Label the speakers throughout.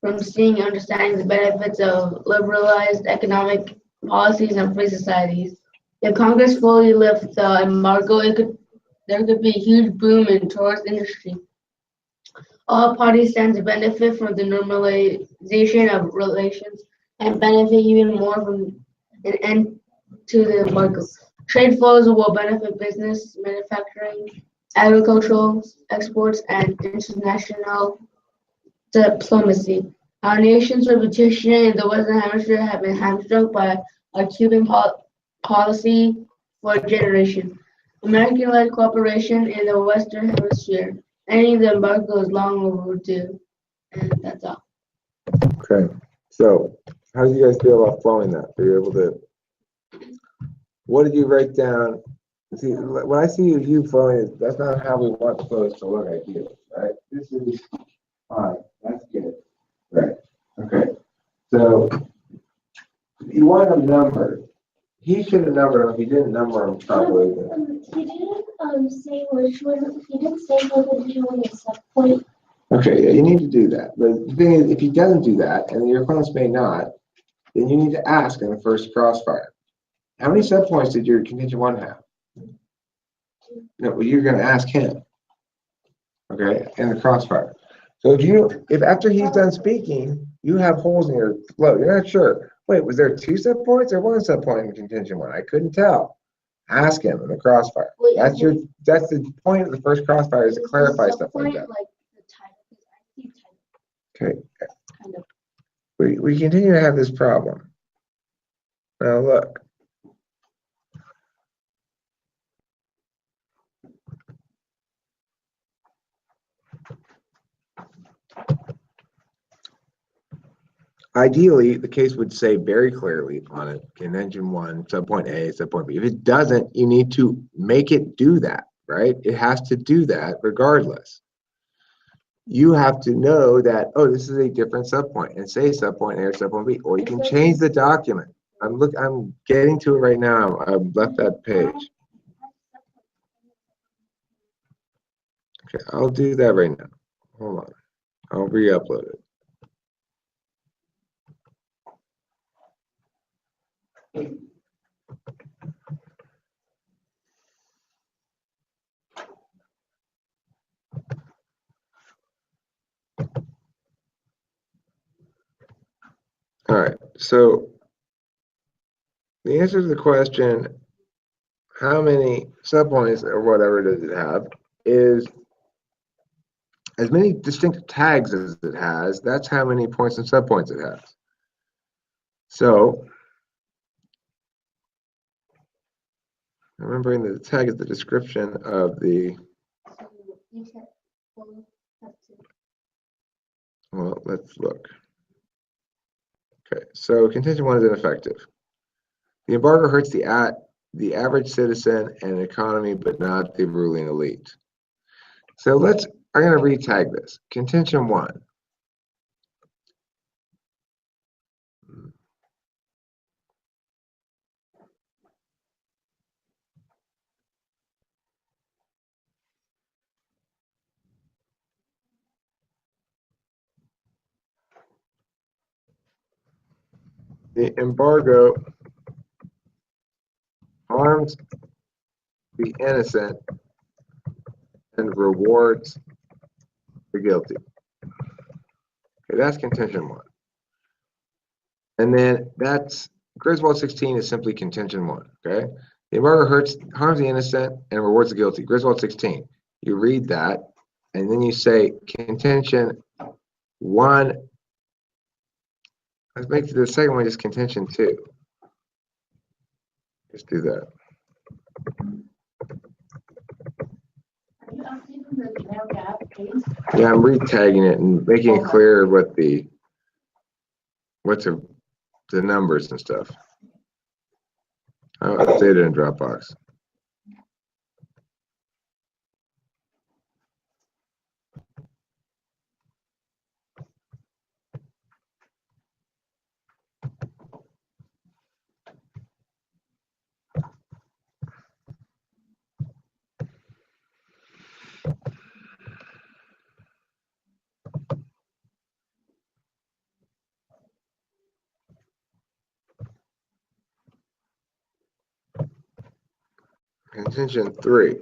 Speaker 1: from seeing and understanding the benefits of liberalized economic policies and free societies. If Congress fully lifts the embargo, there could be a huge boom in tourist industry. All parties stand to benefit from the normalization of relations and benefit even more from an end to the embargo. Trade flows will benefit business, manufacturing, agricultural exports, and international diplomacy. Our nation's reputation in the Western Hemisphere has been hamstrung by a Cuban policy for generations. American-led cooperation in the Western Hemisphere. Ending the embargo is long overdue. And that's all.
Speaker 2: Okay. So, how do you guys feel about flowing that? Are you able to? What did you write down? See, when I see you flowing, that's not how we want the flows to look. Ideally, right? This is fine. That's good. Right. Okay. So, you want them numbered. He should have numbered them. If he didn't number them properly.
Speaker 3: He didn't say which one. He didn't say whether he wanted a sub point.
Speaker 2: Okay, yeah, you need to do that. But the thing is, if he doesn't do that, and your opponents may not, then you need to ask in the first crossfire. How many subpoints did your contingent one have? No, well, you're going to ask him. Okay, in the crossfire. So if after he's done speaking, you have holes in your flow, you're not sure. Wait, was there 2 subpoints or 1 subpoint in contingent one? I couldn't tell. Ask him in the crossfire. That's the point of the first crossfire is to clarify stuff like that. Okay.
Speaker 1: Kind of.
Speaker 2: We continue to have this problem. Now look. Ideally, the case would say very clearly on it, contingent one, subpoint A, subpoint B. If it doesn't, you need to make it do that, right? It has to do that regardless. You have to know that, oh, this is a different subpoint, and say subpoint A or subpoint B, or you can change the document. I'm getting to it right now. I've left that page. Okay, I'll do that right now. Hold on. I'll re-upload it. All right, so the answer to the question, how many subpoints or whatever does it have, is as many distinct tags as it has, that's how many points and subpoints it has. So, remembering that the tag is the description of the, well, let's look. Okay, so contingent one is ineffective. The embargo hurts the average citizen and economy, but not the ruling elite. So I'm going to re-tag this. Contingent one. The embargo harms the innocent and rewards the guilty. Okay, that's contingent one. And then that's Griswold 16 is simply contingent one. Okay, the embargo harms the innocent and rewards the guilty. Griswold 16. You read that, and then you say contention one. Let's make the second one just contention two. Let's do that. Yeah, I'm re-tagging it and making it clear what the numbers and stuff. I'll update it in Dropbox. Contention 3.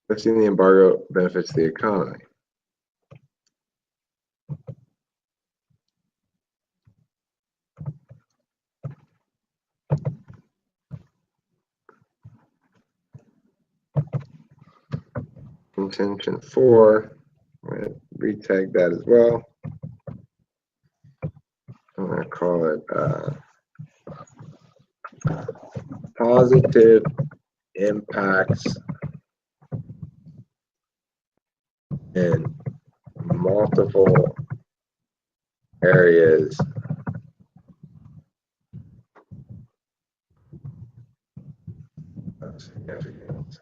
Speaker 2: Lifting the embargo benefits the economy. Contention 4, I'm going to retag that as well. I'm going to call it positive impacts in multiple areas of significance.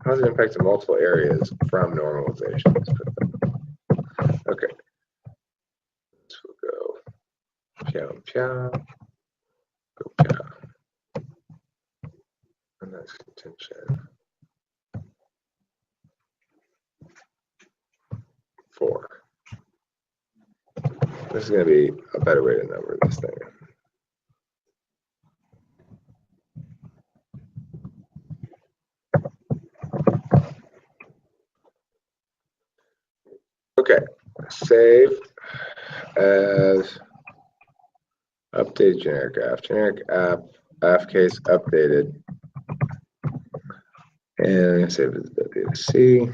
Speaker 2: Positive impacts in multiple areas from normalization. Okay. This will go chow chow. Go chow. And that's contention 4. This is going to be a better way to number this thing. Okay, save as update generic app. Generic app case updated. And I'm going to save it as data C.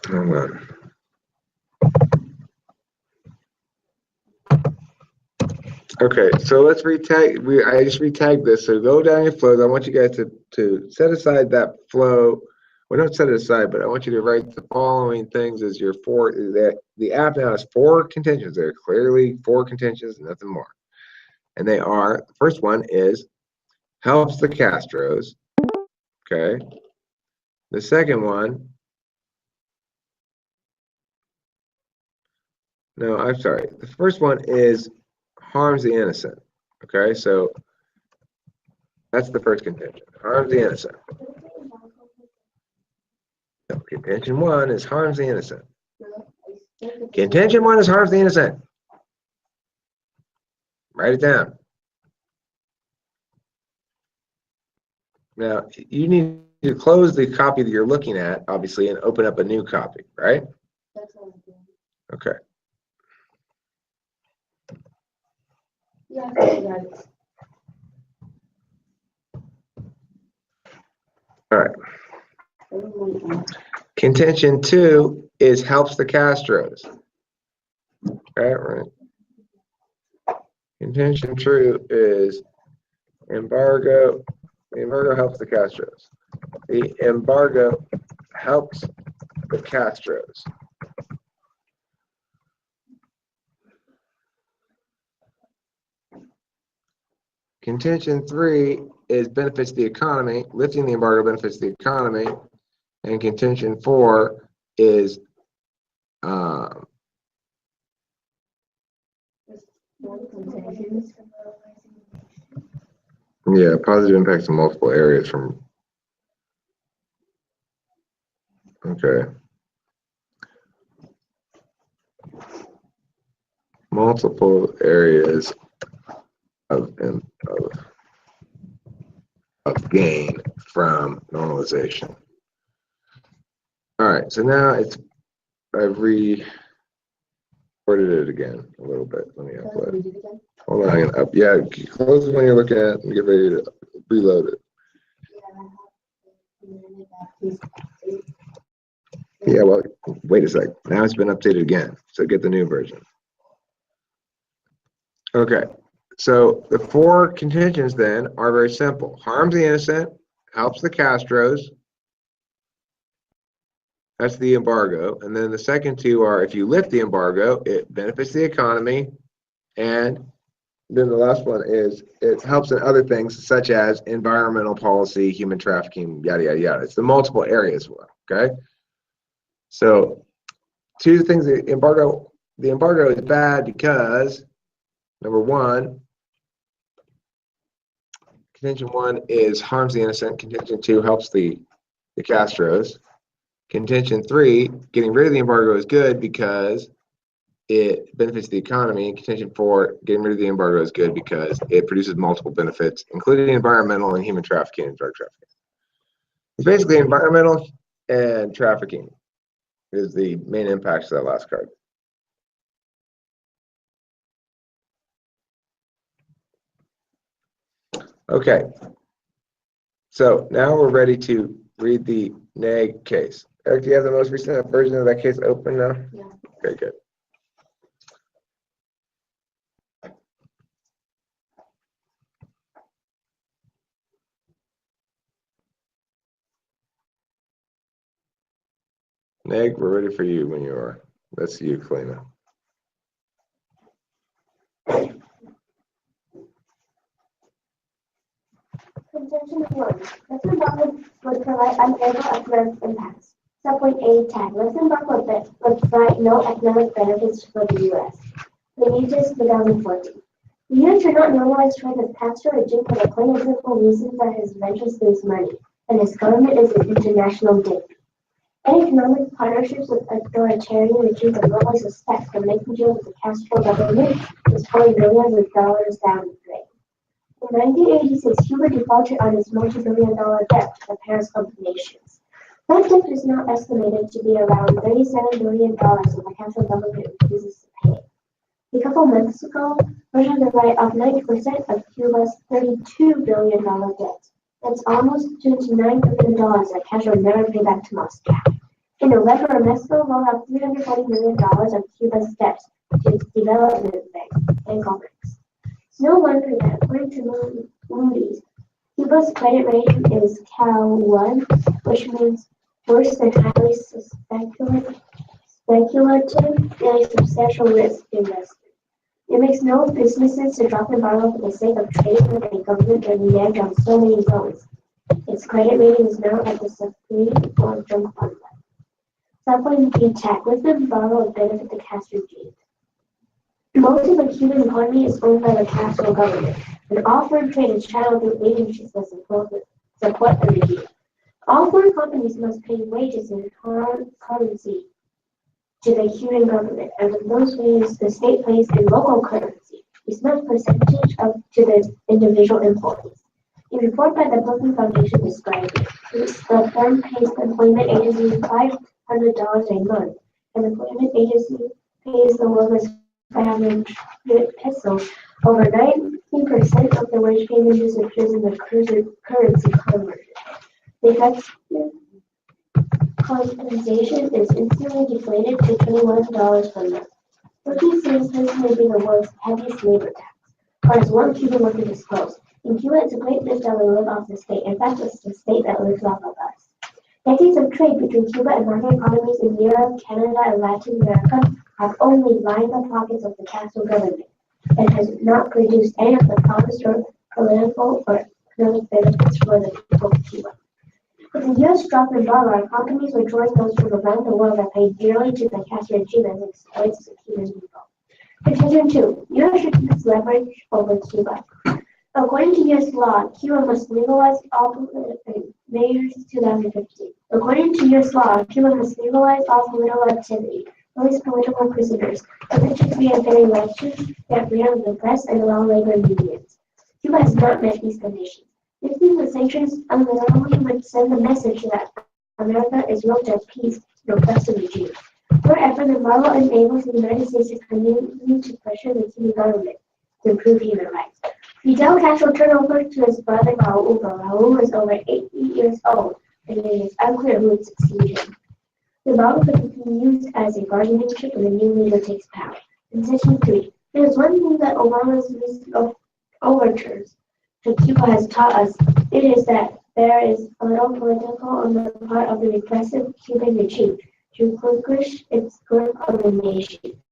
Speaker 2: Hold on. Okay, so let's retag. I just retagged this. So go down your flows. I want you guys to set aside that flow. Well, don't set it aside, but I want you to write the following things as your 4. The app now has 4 contentions. There are clearly 4 contentions, nothing more. And they are, the first one is helps the Castros. Okay. The second one, no, I'm sorry. The first one is harms the innocent. Okay, so that's the first contention. Harms the innocent. So contention 1 is harms the innocent. Contention 1 is harms the innocent. Write it down. Now, you need to close the copy that you're looking at, obviously, and open up a new copy, right? Okay.
Speaker 1: Yeah, I got it.
Speaker 2: All right. Contention 2 is helps the Castros. Okay, right. Contention 2 is embargo. The embargo helps the Castros. The embargo helps the Castros. Contention 3 is benefits the economy. Lifting the embargo benefits the economy. And contention 4 is yeah, positive impacts in multiple areas from, okay. Multiple areas of gain from normalization. All right, so now I've re-worded it again a little bit. Let me upload. Hold on, I'm gonna yeah, close it when you're looking at it and get ready to reload it. Yeah, well, wait a sec. Now it's been updated again, so get the new version. Okay, so the 4 contentions then are very simple. Harms the innocent, helps the Castros. That's the embargo. And then the second 2 are if you lift the embargo, it benefits the economy and then the last one is it helps in other things such as environmental policy, human trafficking, yada, yada, yada. It's the multiple areas, okay? So two things, the embargo is bad because, number one, contention one is harms the innocent. Contention two helps the Castros. Contention three, getting rid of the embargo is good because it benefits the economy. Contention four, getting rid of the embargo is good because it produces multiple benefits, including environmental and human trafficking and drug trafficking. It's basically environmental and trafficking is the main impacts of that last card. Okay, so now we're ready to read the NAG case. Eric, do you have the most recent version of that case open now?
Speaker 1: Yeah.
Speaker 2: Okay, good. NAG, we're ready for you when you are. That's you, Kalina.
Speaker 3: Contention 1. Lesson block would provide unfavorable economic impacts. Subpoint A tag. Lesson block would provide no economic benefits for the U.S. Benitez, 2014. The U.S. should not normalize trade with Castro regime for the plain and simple reason that his ventures lose money, and his government is an international debt. Any economic partnerships with authoritarian regimes are normally suspect of making deals with the Castro government is pouring millions of dollars down the drain. In 1986, Cuba defaulted on its multi-billion-dollar debt to the Paris Club of Nations. That debt is now estimated to be around $37 billion, and the Castro government refuses to pay it. A couple months ago, Russia had to write off 90% of Cuba's $32 billion debt. That's almost $29 billion that Castro will never pay back to Moscow. In November, Mexico rolled out $340 million of Cuba's debt to its development bank, Bancomex. No wonder that, according to Moody's, Cuba's credit rating is Cal 1, which means worse than highly speculative and a substantial risk investment. It makes no business sense to drop embargo for the sake of trading with a government that reneged on so many zones. Its credit rating is now at the Supreme long-term fund level. Subpoint B tag. With the embargo would benefit the Castro regime. Most of the Cuban economy is owned by the Castro government, and all foreign trade is channeled through agencies that support the regime. All foreign companies must pay wages in hard currency to the Cuban government, and with those wages, the state pays in local currency a small percentage to the individual employees. A report by the Brooklyn Foundation described it. The firm pays the employment agency $500 a month, and the employment agency pays the workers 500 pesos. Over 90% of the wage payment disappears in the currency conversion. The effective compensation is instantly deflated to $21 per month. Working seems this may be the world's heaviest labor tax, or as one Cuban worker disclosed. In Cuba, it's a great myth that we live off the state. In fact, it's the state that lives off of us. Decades of trade between Cuba and market economies in Europe, Canada, and Latin America have only lined the pockets of the Castro government and has not produced any of the promised or political or economic benefits for the people of Cuba. If the U.S. dropped embargo, our companies would join those from around the world that pay dearly to the Castro regime and exploits the Cuban people. Contention 2. U.S. should use leverage over Cuba. According to U.S. law, Cuba must legalize all May 2015. According to U.S. law, Cuba must legalize all political activity, release political prisoners, permit free and fair elections, get rid of the press, and allow labor unions. Cuba has not met these conditions. Lifting the sanctions unilaterally would send the message that America is willing to appease the oppressive regime. Moreover, the embargo enables the United States to continue to pressure the Cuban government to improve human rights. Fidel Castro turned over to his brother Raul, but Raul was over 80 years old, and it is unclear who would succeed him. The embargo could be used as a bargaining chip when a new leader takes power. Contention 3. There is one thing that Obama's recent overtures to Cuba has taught us. It is that there is a little political on the part of the repressive Cuban regime to relinquish its grip on the nation.